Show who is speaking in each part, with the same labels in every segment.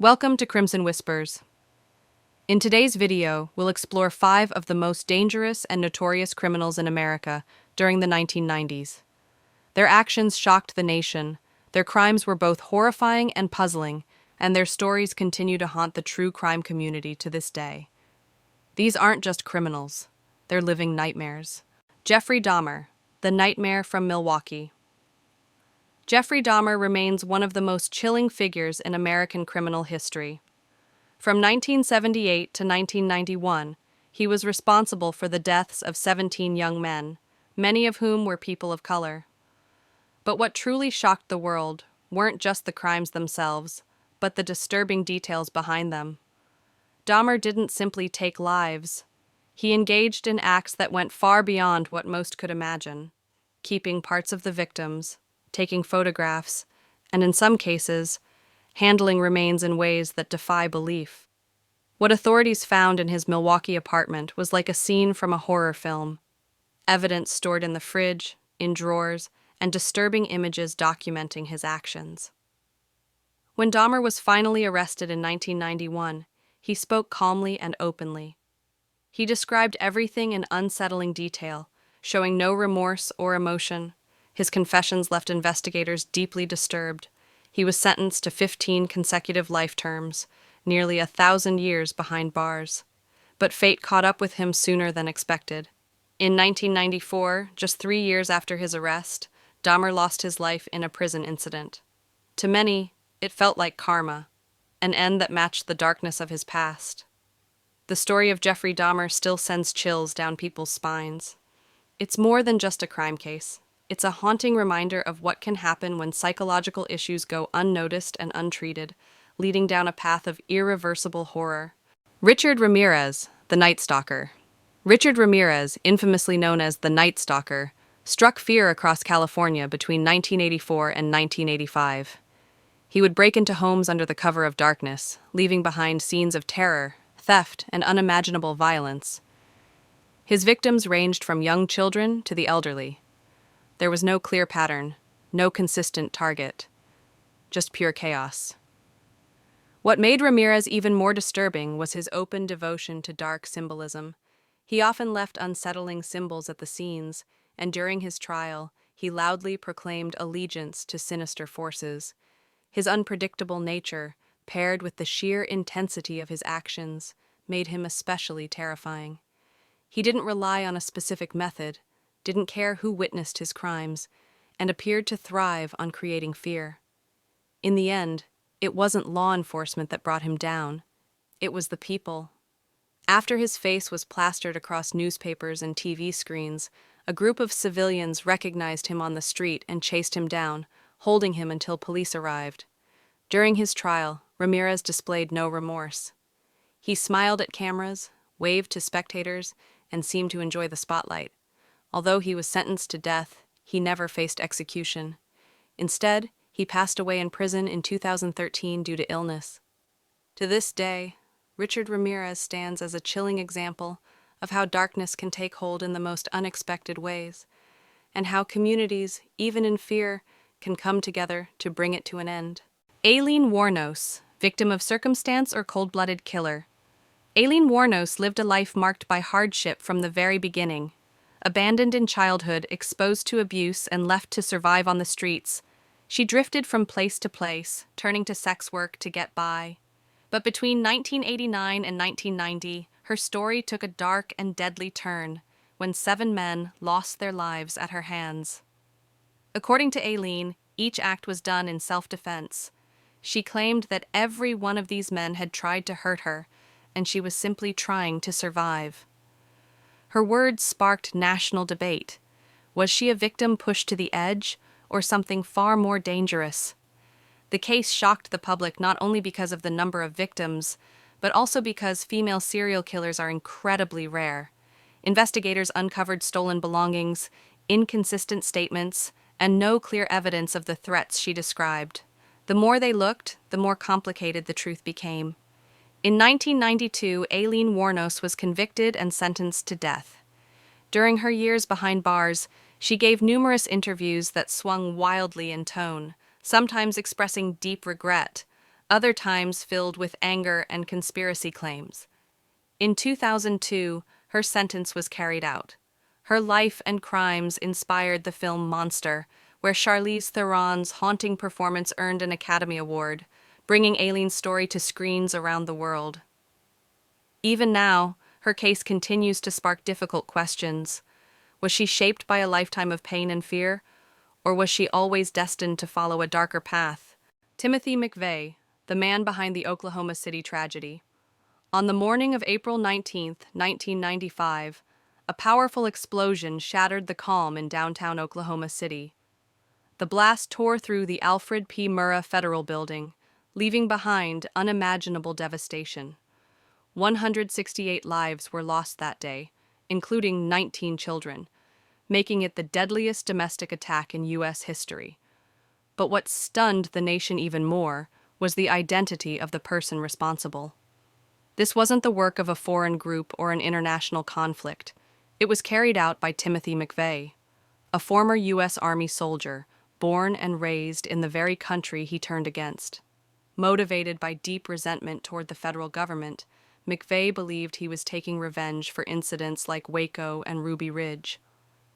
Speaker 1: Welcome to Crimson Whispers. In today's video, we'll explore 5 of the most dangerous and notorious criminals in America during the 1990s. Their actions shocked the nation, their crimes were both horrifying and puzzling, and their stories continue to haunt the true crime community to this day. These aren't just criminals, they're living nightmares. Jeffrey Dahmer, the Nightmare from Milwaukee. Jeffrey Dahmer remains one of the most chilling figures in American criminal history. From 1978 to 1991, he was responsible for the deaths of 17 young men, many of whom were people of color. But what truly shocked the world weren't just the crimes themselves, but the disturbing details behind them. Dahmer didn't simply take lives. He engaged in acts that went far beyond what most could imagine, keeping parts of the victims, taking photographs, and in some cases, handling remains in ways that defy belief. What authorities found in his Milwaukee apartment was like a scene from a horror film. Evidence stored in the fridge, in drawers, and disturbing images documenting his actions. When Dahmer was finally arrested in 1991, he spoke calmly and openly. He described everything in unsettling detail, showing no remorse or emotion. His confessions left investigators deeply disturbed. He was sentenced to 15 consecutive life terms, nearly 1,000 years behind bars. But fate caught up with him sooner than expected. In 1994, just 3 years after his arrest, Dahmer lost his life in a prison incident. To many, it felt like karma, an end that matched the darkness of his past. The story of Jeffrey Dahmer still sends chills down people's spines. It's more than just a crime case. It's a haunting reminder of what can happen when psychological issues go unnoticed and untreated, leading down a path of irreversible horror. Richard Ramirez, the Night Stalker. Richard Ramirez, infamously known as the Night Stalker, struck fear across California between 1984 and 1985. He would break into homes under the cover of darkness, leaving behind scenes of terror, theft, and unimaginable violence. His victims ranged from young children to the elderly. There was no clear pattern, no consistent target, just pure chaos. What made Ramirez even more disturbing was his open devotion to dark symbolism. He often left unsettling symbols at the scenes, and during his trial, he loudly proclaimed allegiance to sinister forces. His unpredictable nature, paired with the sheer intensity of his actions, made him especially terrifying. He didn't rely on a specific method, didn't care who witnessed his crimes, and appeared to thrive on creating fear. In the end, it wasn't law enforcement that brought him down. It was the people. After his face was plastered across newspapers and TV screens, a group of civilians recognized him on the street and chased him down, holding him until police arrived. During his trial, Ramirez displayed no remorse. He smiled at cameras, waved to spectators, and seemed to enjoy the spotlight. Although he was sentenced to death, he never faced execution. Instead, he passed away in prison in 2013 due to illness. To this day, Richard Ramirez stands as a chilling example of how darkness can take hold in the most unexpected ways, and how communities, even in fear, can come together to bring it to an end. Aileen Wuornos, victim of circumstance or cold-blooded killer. Aileen Wuornos lived a life marked by hardship from the very beginning. Abandoned in childhood, exposed to abuse, and left to survive on the streets, she drifted from place to place, turning to sex work to get by. But between 1989 and 1990, her story took a dark and deadly turn when 7 men lost their lives at her hands. According to Aileen, each act was done in self-defense. She claimed that every one of these men had tried to hurt her, and she was simply trying to survive. Her words sparked national debate. Was she a victim pushed to the edge, or something far more dangerous? The case shocked the public not only because of the number of victims, but also because female serial killers are incredibly rare. Investigators uncovered stolen belongings, inconsistent statements, and no clear evidence of the threats she described. The more they looked, the more complicated the truth became. In 1992, Aileen Wuornos was convicted and sentenced to death. During her years behind bars, she gave numerous interviews that swung wildly in tone, sometimes expressing deep regret, other times filled with anger and conspiracy claims. In 2002, her sentence was carried out. Her life and crimes inspired the film Monster, where Charlize Theron's haunting performance earned an Academy Award, bringing Aileen's story to screens around the world. Even now, her case continues to spark difficult questions. Was she shaped by a lifetime of pain and fear, or was she always destined to follow a darker path? Timothy McVeigh, the man behind the Oklahoma City tragedy. On the morning of April 19, 1995, a powerful explosion shattered the calm in downtown Oklahoma City. The blast tore through the Alfred P. Murrah Federal Building, leaving behind unimaginable devastation. 168 lives were lost that day, including 19 children, making it the deadliest domestic attack in U.S. history. But what stunned the nation even more was the identity of the person responsible. This wasn't the work of a foreign group or an international conflict. It was carried out by Timothy McVeigh, a former U.S. Army soldier, born and raised in the very country he turned against. Motivated by deep resentment toward the federal government, McVeigh believed he was taking revenge for incidents like Waco and Ruby Ridge.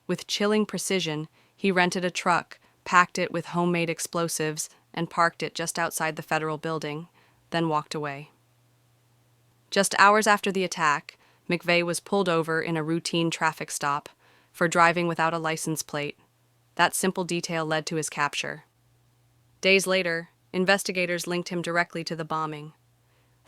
Speaker 1: With chilling precision, he rented a truck, packed it with homemade explosives, and parked it just outside the federal building, then walked away. Just hours after the attack, McVeigh was pulled over in a routine traffic stop for driving without a license plate. That simple detail led to his capture. Days later, investigators linked him directly to the bombing.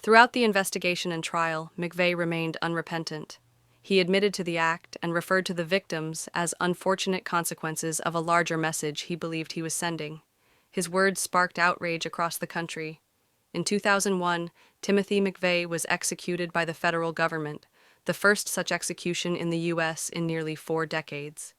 Speaker 1: Throughout the investigation and trial, McVeigh remained unrepentant. He admitted to the act and referred to the victims as unfortunate consequences of a larger message he believed he was sending. His words sparked outrage across the country. In 2001, Timothy McVeigh was executed by the federal government, the first such execution in the U.S. in nearly 4 decades.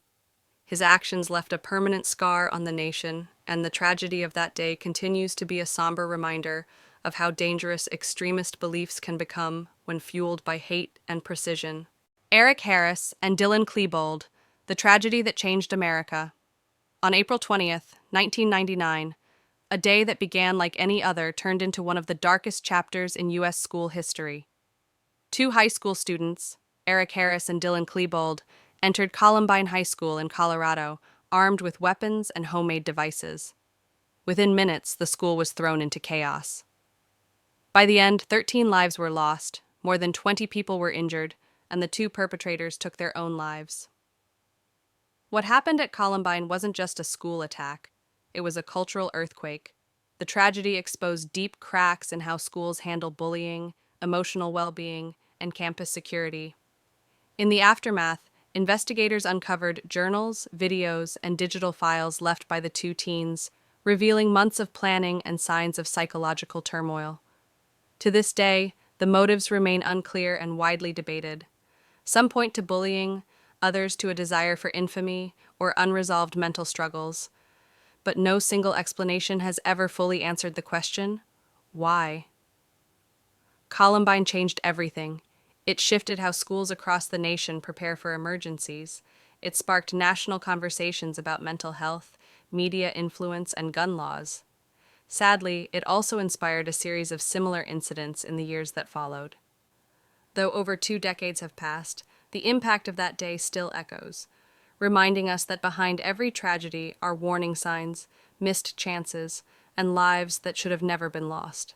Speaker 1: His actions left a permanent scar on the nation, and the tragedy of that day continues to be a somber reminder of how dangerous extremist beliefs can become when fueled by hate and precision. Eric Harris and Dylan Klebold, The Tragedy That Changed America. On April 20th, 1999, a day that began like any other turned into one of the darkest chapters in U.S. school history. 2 high school students, Eric Harris and Dylan Klebold, entered Columbine High School in Colorado, armed with weapons and homemade devices. Within minutes, the school was thrown into chaos. By the end, 13 lives were lost, more than 20 people were injured, and the 2 perpetrators took their own lives. What happened at Columbine wasn't just a school attack. It was a cultural earthquake. The tragedy exposed deep cracks in how schools handle bullying, emotional well-being, and campus security. In the aftermath, investigators uncovered journals, videos, and digital files left by the 2 teens, revealing months of planning and signs of psychological turmoil. To this day, the motives remain unclear and widely debated. Some point to bullying, others to a desire for infamy or unresolved mental struggles. But no single explanation has ever fully answered the question, why? Columbine changed everything. It shifted how schools across the nation prepare for emergencies. It sparked national conversations about mental health, media influence, and gun laws. Sadly, it also inspired a series of similar incidents in the years that followed. Though over 2 decades have passed, the impact of that day still echoes, reminding us that behind every tragedy are warning signs, missed chances, and lives that should have never been lost.